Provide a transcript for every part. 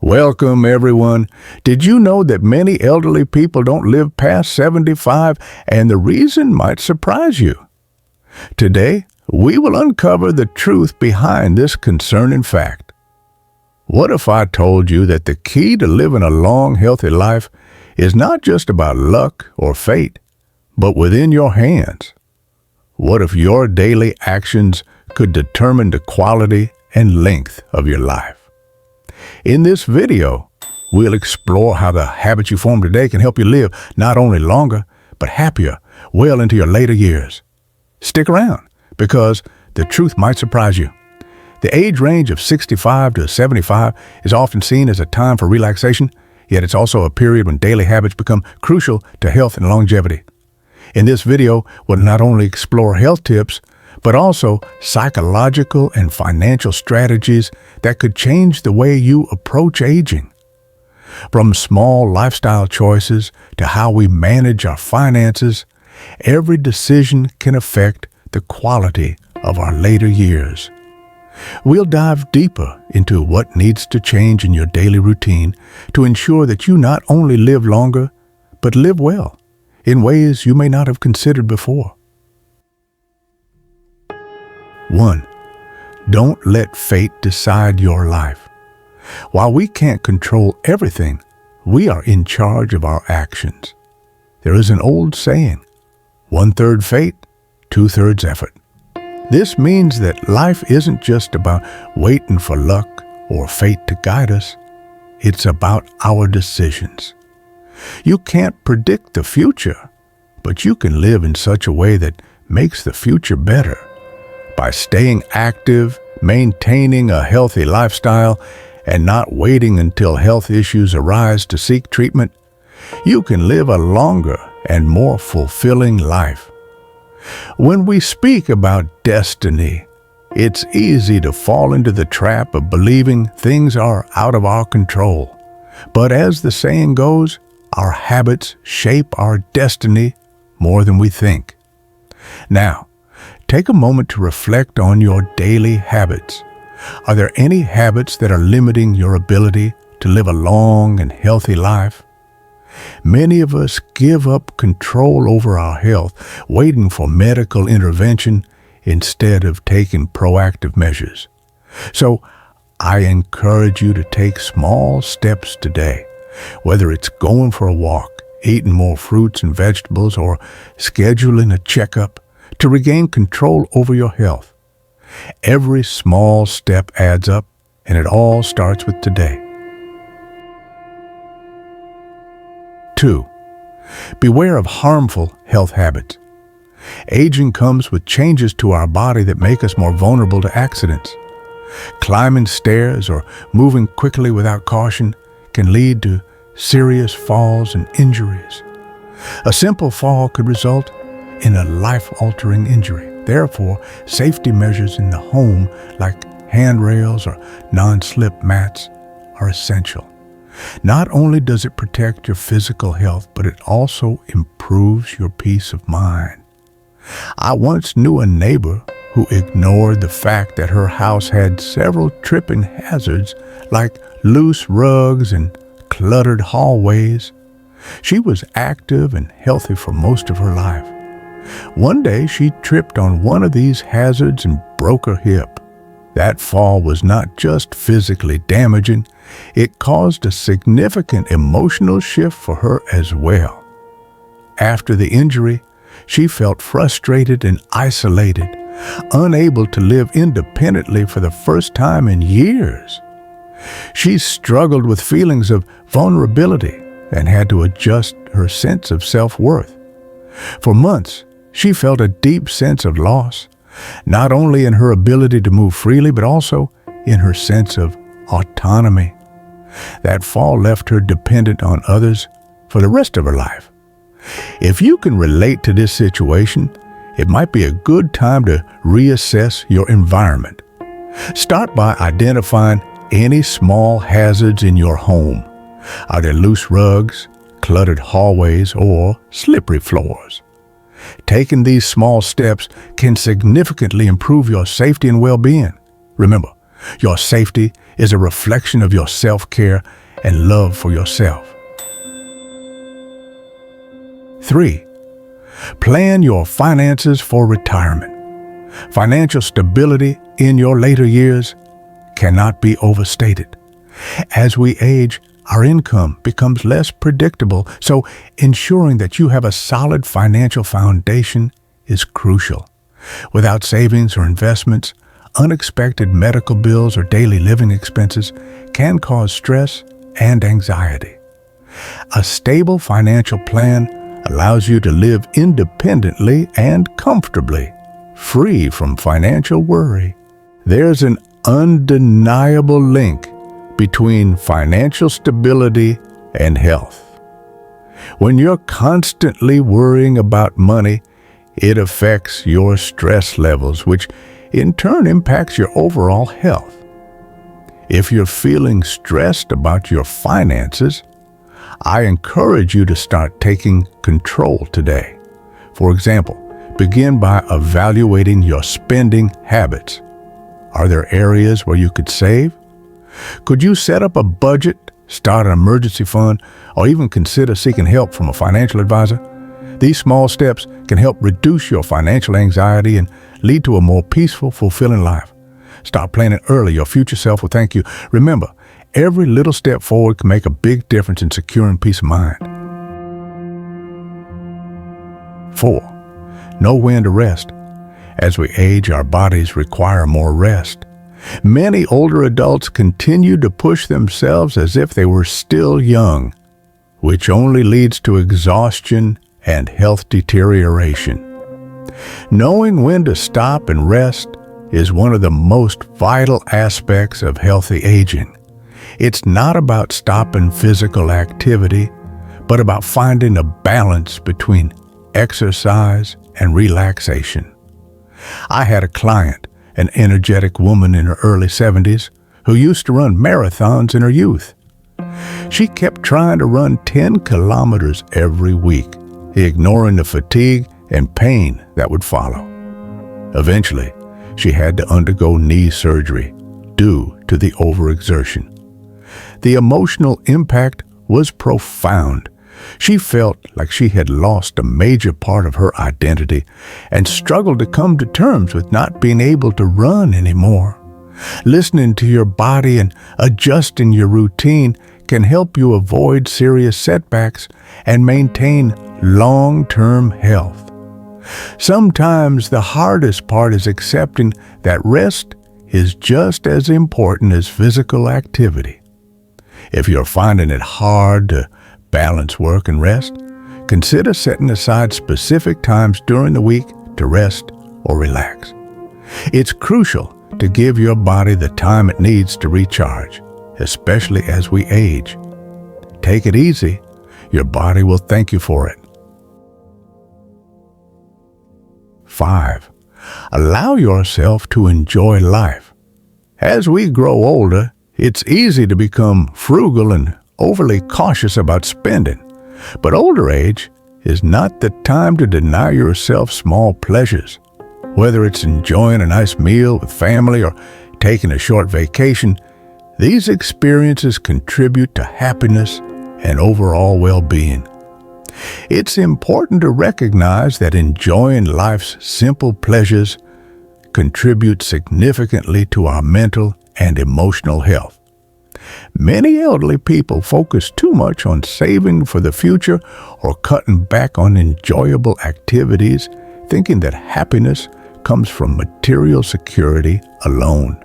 Welcome, everyone. Did you know that many elderly people don't live past 75, and the reason might surprise you? Today, we will uncover the truth behind this concerning fact. What if I told you that the key to living a long, healthy life is not just about luck or fate, but within your hands? What if your daily actions could determine the quality and length of your life? In this video, we'll explore how the habits you form today can help you live not only longer, but happier well into your later years. Stick around, because the truth might surprise you. The age range of 65 to 75 is often seen as a time for relaxation, yet it's also a period when daily habits become crucial to health and longevity. In this video, we'll not only explore health tips, but also psychological and financial strategies that could change the way you approach aging. From small lifestyle choices to how we manage our finances, every decision can affect the quality of our later years. We'll dive deeper into what needs to change in your daily routine to ensure that you not only live longer, but live well in ways you may not have considered before. 1. Don't let fate decide your life. While we can't control everything, we are in charge of our actions. There is an old saying, 1/3 fate, 2/3 effort. This means that life isn't just about waiting for luck or fate to guide us. It's about our decisions. You can't predict the future, but you can live in such a way that makes the future better. By staying active, maintaining a healthy lifestyle, and not waiting until health issues arise to seek treatment, you can live a longer and more fulfilling life. When we speak about destiny, it's easy to fall into the trap of believing things are out of our control. But as the saying goes, our habits shape our destiny more than we think. Now, take a moment to reflect on your daily habits. Are there any habits that are limiting your ability to live a long and healthy life? Many of us give up control over our health, waiting for medical intervention instead of taking proactive measures. So, I encourage you to take small steps today, whether it's going for a walk, eating more fruits and vegetables, or scheduling a checkup to regain control over your health. Every small step adds up, and it all starts with today. 2. Beware of harmful health habits. Aging comes with changes to our body that make us more vulnerable to accidents. Climbing stairs or moving quickly without caution can lead to serious falls and injuries. A simple fall could result in a life-altering injury. Therefore, safety measures in the home, like handrails or non-slip mats, are essential. Not only does it protect your physical health, but it also improves your peace of mind. I once knew a neighbor who ignored the fact that her house had several tripping hazards, like loose rugs and cluttered hallways. She was active and healthy for most of her life. One day, she tripped on one of these hazards and broke her hip. That fall was not just physically damaging, it caused a significant emotional shift for her as well. After the injury, she felt frustrated and isolated, unable to live independently for the first time in years. She struggled with feelings of vulnerability and had to adjust her sense of self-worth. For months, she felt a deep sense of loss, not only in her ability to move freely, but also in her sense of autonomy. That fall left her dependent on others for the rest of her life. If you can relate to this situation, it might be a good time to reassess your environment. Start by identifying any small hazards in your home. Are there loose rugs, cluttered hallways, or slippery floors? Taking these small steps can significantly improve your safety and well-being. Remember, Your safety is a reflection of your self-care and love for yourself. 3. Plan your finances for retirement. Financial stability in your later years cannot be overstated. As we age, our income becomes less predictable, so ensuring that you have a solid financial foundation is crucial. Without savings or investments, unexpected medical bills or daily living expenses can cause stress and anxiety. A stable financial plan allows you to live independently and comfortably, free from financial worry. There's an undeniable link between financial stability and health. When you're constantly worrying about money, it affects your stress levels, which in turn impacts your overall health. If you're feeling stressed about your finances, I encourage you to start taking control today. For example, begin by evaluating your spending habits. Are there areas where you could save? Could you set up a budget, start an emergency fund, or even consider seeking help from a financial advisor? These small steps can help reduce your financial anxiety and lead to a more peaceful, fulfilling life. Start planning early. Your future self will thank you. Remember, every little step forward can make a big difference in securing peace of mind. 4. Know when to rest. As we age, our bodies require more rest. Many older adults continue to push themselves as if they were still young, which only leads to exhaustion and health deterioration. Knowing when to stop and rest is one of the most vital aspects of healthy aging. It's not about stopping physical activity, but about finding a balance between exercise and relaxation. I had a client, an energetic woman in her early 70s, who used to run marathons in her youth. She kept trying to run 10 kilometers every week, ignoring the fatigue and pain that would follow. Eventually, she had to undergo knee surgery due to the overexertion. The emotional impact was profound. She felt like she had lost a major part of her identity and struggled to come to terms with not being able to run anymore. Listening to your body and adjusting your routine can help you avoid serious setbacks and maintain long-term health. Sometimes the hardest part is accepting that rest is just as important as physical activity. If you're finding it hard to balance work and rest, consider setting aside specific times during the week to rest or relax. It's crucial to give your body the time it needs to recharge, especially as we age. Take it easy. Your body will thank you for it. 5. Allow yourself to enjoy life. As we grow older, it's easy to become frugal and overly cautious about spending. But older age is not the time to deny yourself small pleasures. Whether it's enjoying a nice meal with family or taking a short vacation, these experiences contribute to happiness and overall well-being. It's important to recognize that enjoying life's simple pleasures contribute significantly to our mental and emotional health. Many elderly people focus too much on saving for the future or cutting back on enjoyable activities, thinking that happiness comes from material security alone.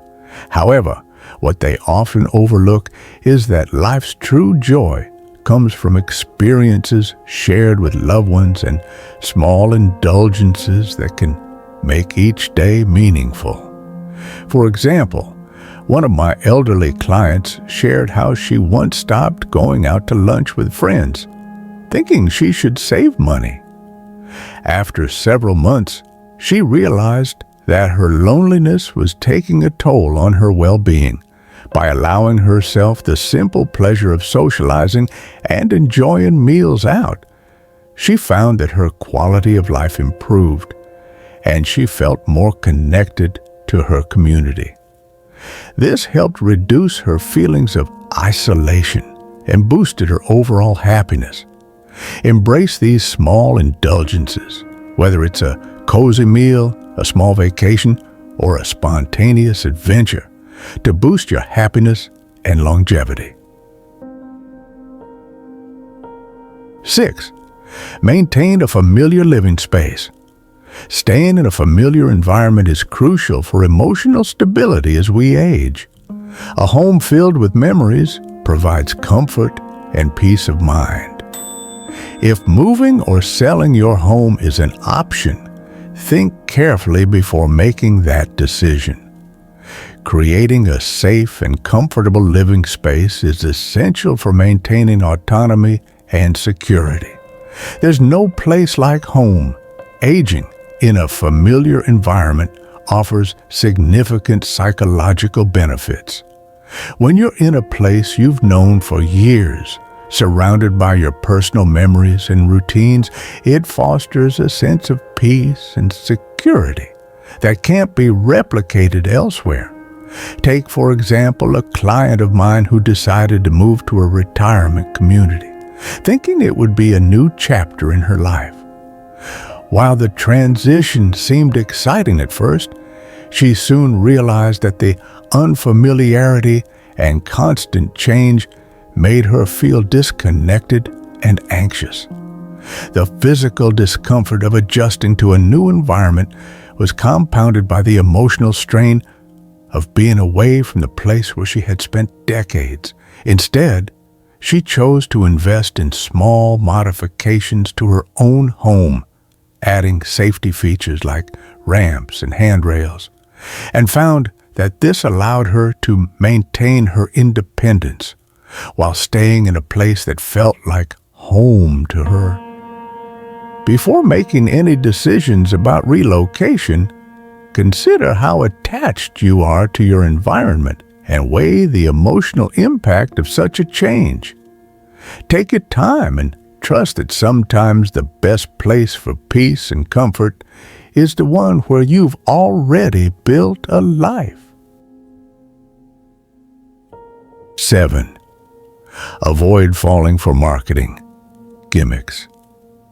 However, what they often overlook is that life's true joy comes from experiences shared with loved ones and small indulgences that can make each day meaningful. For example, one of my elderly clients shared how she once stopped going out to lunch with friends, thinking she should save money. After several months, she realized that her loneliness was taking a toll on her well-being. By allowing herself the simple pleasure of socializing and enjoying meals out, she found that her quality of life improved, and she felt more connected to her community. This helped reduce her feelings of isolation and boosted her overall happiness. Embrace these small indulgences, whether it's a cozy meal, a small vacation, or a spontaneous adventure, to boost your happiness and longevity. 6. Maintain a familiar living space. Staying in a familiar environment is crucial for emotional stability as we age. A home filled with memories provides comfort and peace of mind. If moving or selling your home is an option, think carefully before making that decision. Creating a safe and comfortable living space is essential for maintaining autonomy and security. There's no place like home. Aging in a familiar environment offers significant psychological benefits. When you're in a place you've known for years, surrounded by your personal memories and routines, it fosters a sense of peace and security that can't be replicated elsewhere. Take, for example, a client of mine who decided to move to a retirement community, thinking it would be a new chapter in her life. While the transition seemed exciting at first, she soon realized that the unfamiliarity and constant change made her feel disconnected and anxious. The physical discomfort of adjusting to a new environment was compounded by the emotional strain of being away from the place where she had spent decades. Instead, she chose to invest in small modifications to her own home, adding safety features like ramps and handrails, and found that this allowed her to maintain her independence while staying in a place that felt like home to her. Before making any decisions about relocation, consider how attached you are to your environment and weigh the emotional impact of such a change. Take your time and trust that sometimes the best place for peace and comfort is the one where you've already built a life. 7. Avoid falling for marketing gimmicks.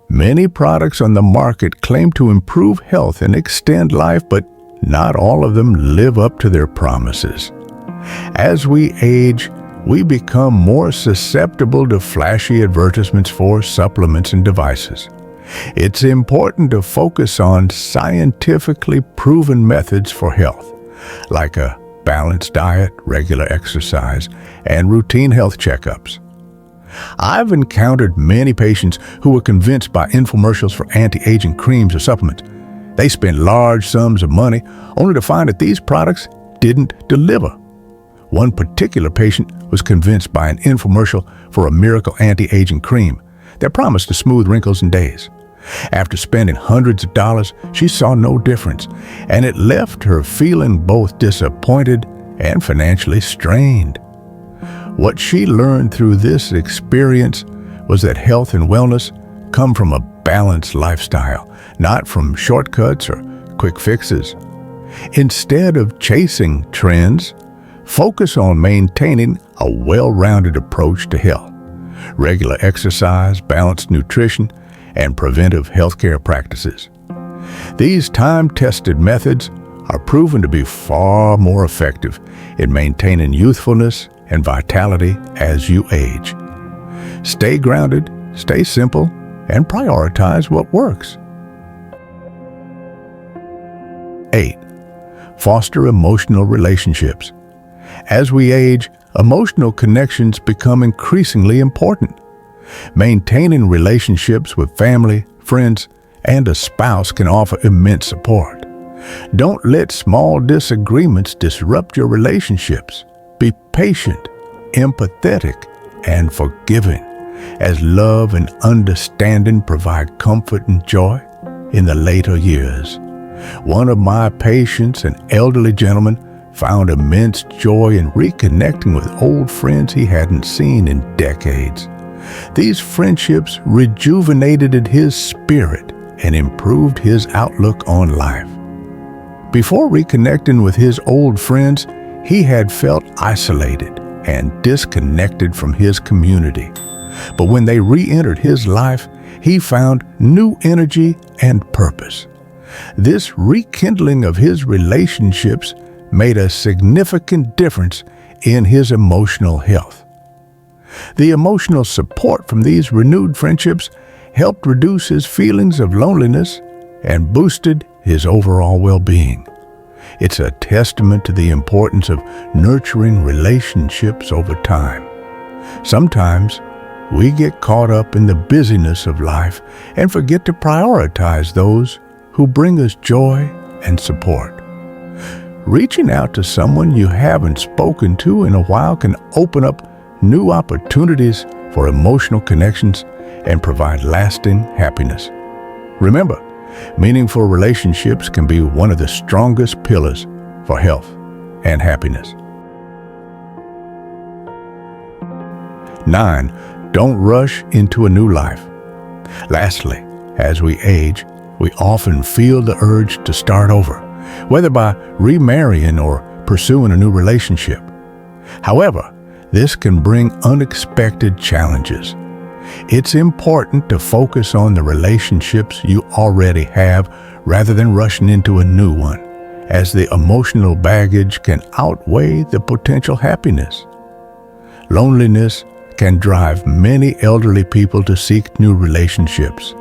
Many products on the market claim to improve health and extend life, but not all of them live up to their promises. As we age, we become more susceptible to flashy advertisements for supplements and devices. It's important to focus on scientifically proven methods for health, like a balanced diet, regular exercise, and routine health checkups. I've encountered many patients who were convinced by infomercials for anti-aging creams or supplements. They spent large sums of money only to find that these products didn't deliver. One particular patient was convinced by an infomercial for a miracle anti-aging cream that promised to smooth wrinkles in days. After spending hundreds of dollars, she saw no difference, and it left her feeling both disappointed and financially strained. What she learned through this experience was that health and wellness come from a balanced lifestyle, not from shortcuts or quick fixes. Instead of chasing trends, focus on maintaining a well-rounded approach to health. Regular exercise, balanced nutrition, and preventive healthcare practices. These time-tested methods are proven to be far more effective in maintaining youthfulness and vitality as you age. Stay grounded, stay simple, and prioritize what works. 8. Foster emotional relationships. As we age, emotional connections become increasingly important. Maintaining relationships with family, friends, and a spouse can offer immense support. Don't let small disagreements disrupt your relationships. Be patient, empathetic, and forgiving, as love and understanding provide comfort and joy in the later years. One of my patients, an elderly gentleman, found immense joy in reconnecting with old friends he hadn't seen in decades. These friendships rejuvenated his spirit and improved his outlook on life. Before reconnecting with his old friends, he had felt isolated and disconnected from his community. But when they re-entered his life, he found new energy and purpose. This rekindling of his relationships made a significant difference in his emotional health. The emotional support from these renewed friendships helped reduce his feelings of loneliness and boosted his overall well-being. It's a testament to the importance of nurturing relationships over time. Sometimes we get caught up in the busyness of life and forget to prioritize those who bring us joy and support. Reaching out to someone you haven't spoken to in a while can open up new opportunities for emotional connections and provide lasting happiness. Remember, meaningful relationships can be one of the strongest pillars for health and happiness. 9. Don't rush into a new life. Lastly, as we age, we often feel the urge to start over, whether by remarrying or pursuing a new relationship. However, this can bring unexpected challenges. It's important to focus on the relationships you already have rather than rushing into a new one, as the emotional baggage can outweigh the potential happiness. Loneliness can drive many elderly people to seek new relationships,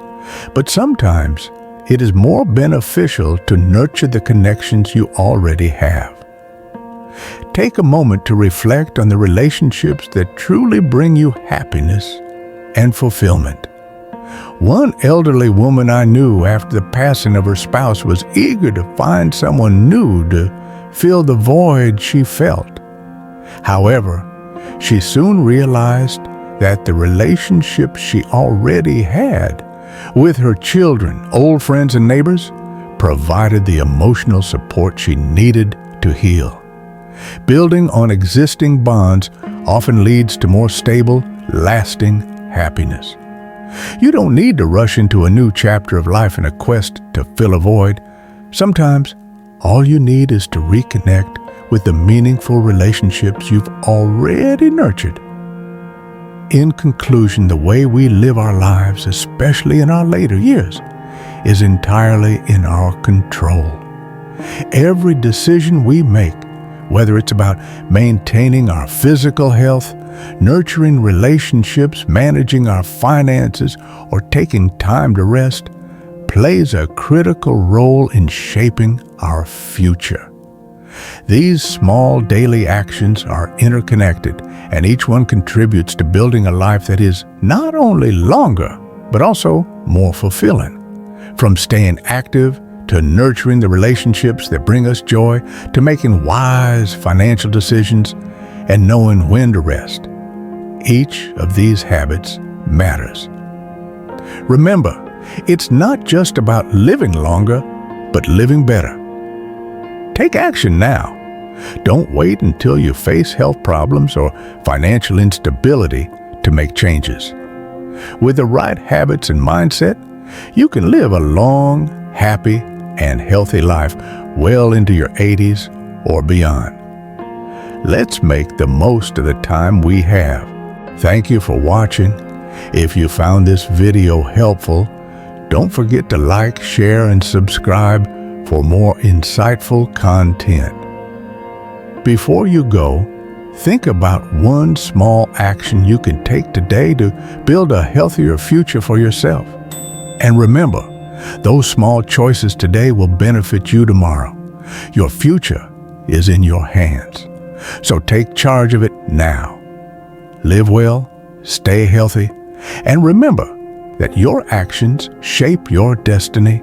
but sometimes it is more beneficial to nurture the connections you already have. Take a moment to reflect on the relationships that truly bring you happiness and fulfillment. One elderly woman I knew after the passing of her spouse was eager to find someone new to fill the void she felt. However, she soon realized that the relationships she already had with her children, old friends, and neighbors provided the emotional support she needed to heal. Building on existing bonds often leads to more stable, lasting happiness. You don't need to rush into a new chapter of life in a quest to fill a void. Sometimes, all you need is to reconnect with the meaningful relationships you've already nurtured. In conclusion, the way we live our lives, especially in our later years, is entirely in our control. Every decision we make, whether it's about maintaining our physical health, nurturing relationships, managing our finances, or taking time to rest, plays a critical role in shaping our future. These small daily actions are interconnected, and each one contributes to building a life that is not only longer, but also more fulfilling. From staying active to nurturing the relationships that bring us joy, to making wise financial decisions and knowing when to rest. Each of these habits matters. Remember, it's not just about living longer, but living better. Take action now. Don't wait until you face health problems or financial instability to make changes. With the right habits and mindset, you can live a long, happy, and healthy life well into your 80s or beyond. Let's make the most of the time we have. Thank you for watching. If you found this video helpful, don't forget to like, share, and subscribe for more insightful content. Before you go, think about one small action you can take today to build a healthier future for yourself. And remember, those small choices today will benefit you tomorrow. Your future is in your hands. So take charge of it now. Live well, stay healthy, and remember that your actions shape your destiny